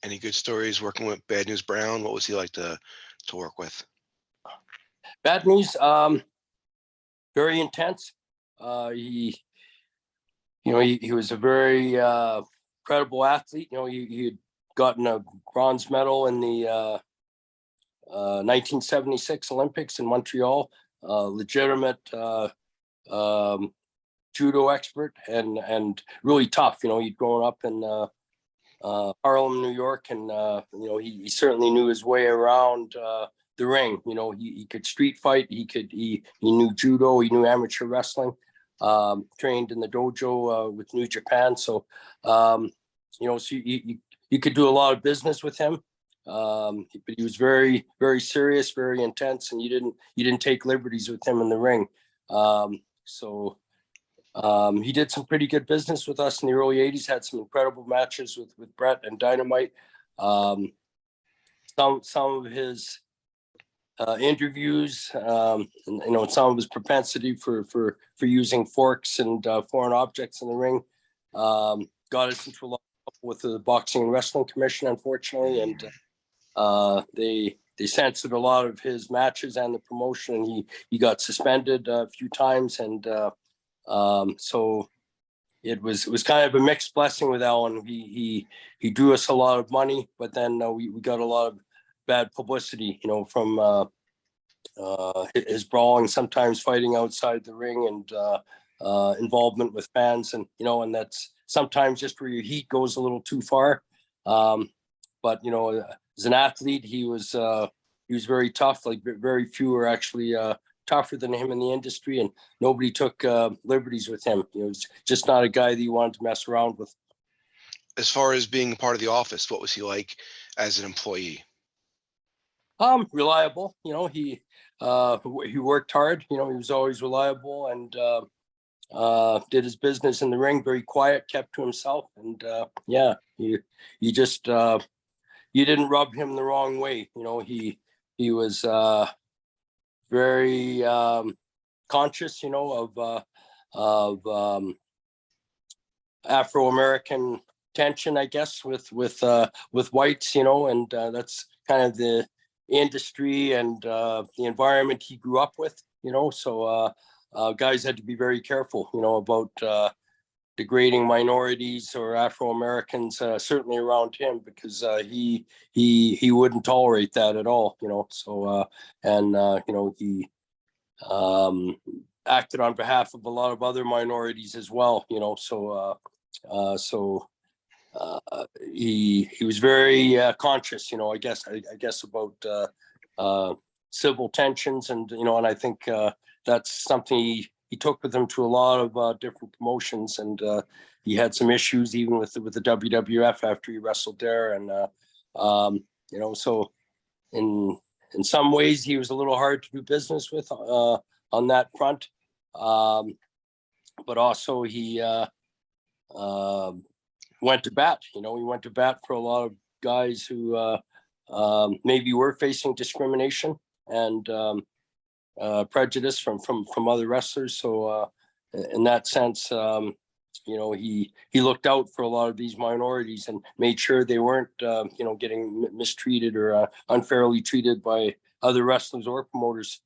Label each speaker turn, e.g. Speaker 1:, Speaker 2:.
Speaker 1: Any good stories working with Bad News Brown? What was he like to work with?
Speaker 2: Bad News, very intense. He, he was a very credible athlete. He had gotten a bronze medal in the 1976 Olympics in Montreal. Legitimate judo expert and really tough. He'd grown up in Harlem, New York, and he certainly knew his way around the ring. He could street fight. He knew judo. He knew amateur wrestling. Trained in the dojo with New Japan. So so you could do a lot of business with him. But he was very, very serious, very intense, and you didn't take liberties with him in the ring. He did some pretty good business with us in the early 80s, had some incredible matches with Brett and Dynamite. Some of his interviews, and some of his propensity for using forks and foreign objects in the ring got us into a lot of trouble with the Boxing and Wrestling Commission, unfortunately, and they censored a lot of his matches and the promotion, and he got suspended a few times, and so it was kind of a mixed blessing with Alan. He drew us a lot of money, but then we got a lot of bad publicity, from his brawling, sometimes fighting outside the ring, and involvement with fans, and and that's sometimes just where your heat goes a little too far. But as an athlete, he was very tough. Like, very few are actually tougher than him in the industry, and nobody took liberties with him. He's just not a guy that you wanted to mess around with.
Speaker 1: As far as being part of the office, what was he like as an employee?
Speaker 2: Reliable. He worked hard. He was always reliable, and did his business in the ring. Very quiet, kept to himself, and you just you didn't rub him the wrong way. He was very conscious, of Afro-American tension, I guess, with whites, and that's kind of the industry and the environment he grew up with, so guys had to be very careful, about degrading minorities or Afro-Americans, certainly around him, because he wouldn't tolerate that at all, so he acted on behalf of a lot of other minorities as well, so he was very conscious, I guess about civil tensions, and and I think that's something he took with him to a lot of different promotions, and he had some issues even with the WWF after he wrestled there, and so in some ways he was a little hard to do business with on that front, but also he went to bat. He went to bat for a lot of guys who maybe were facing discrimination and prejudice from other wrestlers. So in that sense, he looked out for a lot of these minorities and made sure they weren't getting mistreated or unfairly treated by other wrestlers or promoters.